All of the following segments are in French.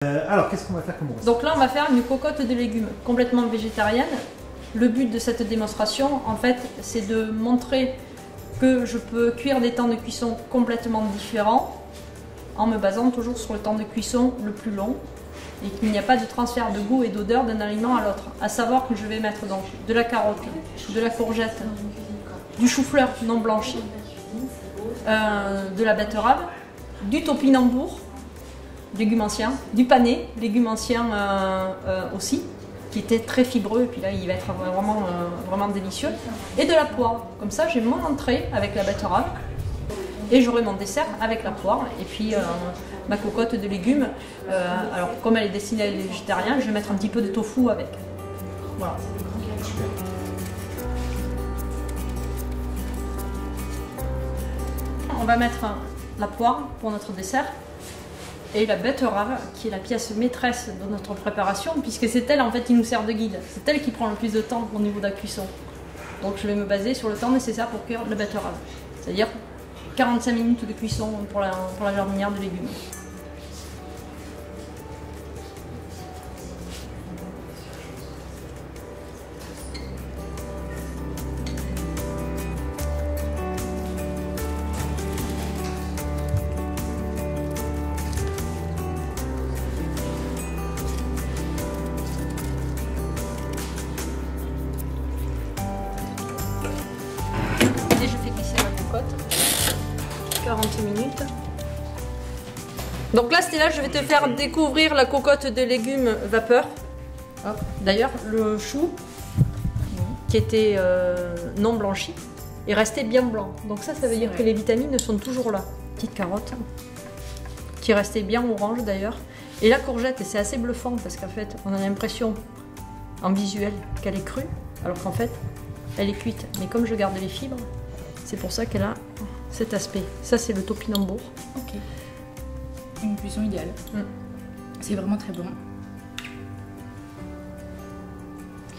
Alors, qu'est-ce qu'on va faire comme recette? Donc là, on va faire une cocotte de légumes complètement végétarienne. Le but de cette démonstration, en fait, c'est de montrer que je peux cuire des temps de cuisson complètement différents en me basant toujours sur le temps de cuisson le plus long et qu'il n'y a pas de transfert de goût et d'odeur d'un aliment à l'autre. À savoir que je vais mettre donc de la carotte, de la courgette, du chou-fleur non blanchi, de la betterave, du topinambour, légumes anciens, du panais, légumes anciens aussi, qui était très fibreux, et puis là il va être vraiment délicieux, et de la poire. Comme ça j'ai mon entrée avec la betterave, et j'aurai mon dessert avec la poire, et puis ma cocotte de légumes. Alors comme elle est destinée à les végétariens, je vais mettre un petit peu de tofu avec. Voilà. On va mettre la poire pour notre dessert et la betterave qui est la pièce maîtresse de notre préparation puisque c'est elle en fait qui nous sert de guide. C'est elle qui prend le plus de temps au niveau de la cuisson. Donc je vais me baser sur le temps nécessaire pour cuire la betterave. C'est-à-dire 45 minutes de cuisson pour la jardinière de légumes. Et je fais glisser ma cocotte. 40 minutes. Donc là, Stella, je vais te faire découvrir la cocotte de légumes vapeur. D'ailleurs, le chou, qui était non blanchi, est resté bien blanc. Donc ça veut dire que les vitamines sont toujours là. Petite carotte, qui est restée bien orange d'ailleurs. Et la courgette, c'est assez bluffant parce qu'en fait, on a l'impression en visuel qu'elle est crue, alors qu'en fait, elle est cuite. Mais comme je garde les fibres, c'est pour ça qu'elle a cet aspect. Ça, c'est le topinambour. Ok. Une cuisson idéale. C'est vraiment très bon.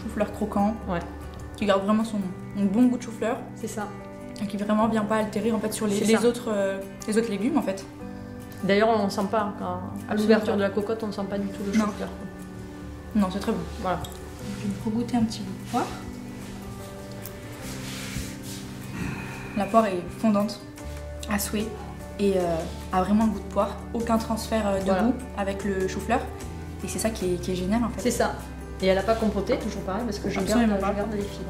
Chou-fleur croquant. Ouais. Qui garde vraiment son bon goût de chou-fleur. C'est ça. Et qui vraiment vient pas altérer en fait sur les autres légumes en fait. D'ailleurs, on ne sent pas, à l'ouverture de la cocotte, on ne sent pas du tout le Non. chou-fleur. Non, c'est très bon. Voilà. Je vais me goûter un petit bout de poire. La poire est fondante, à souhait, et a vraiment le goût de poire. Aucun transfert de goût avec le chou-fleur. Et c'est ça qui est génial en fait. C'est ça. Et elle n'a pas compoté, toujours pareil, parce que je garde les fibres.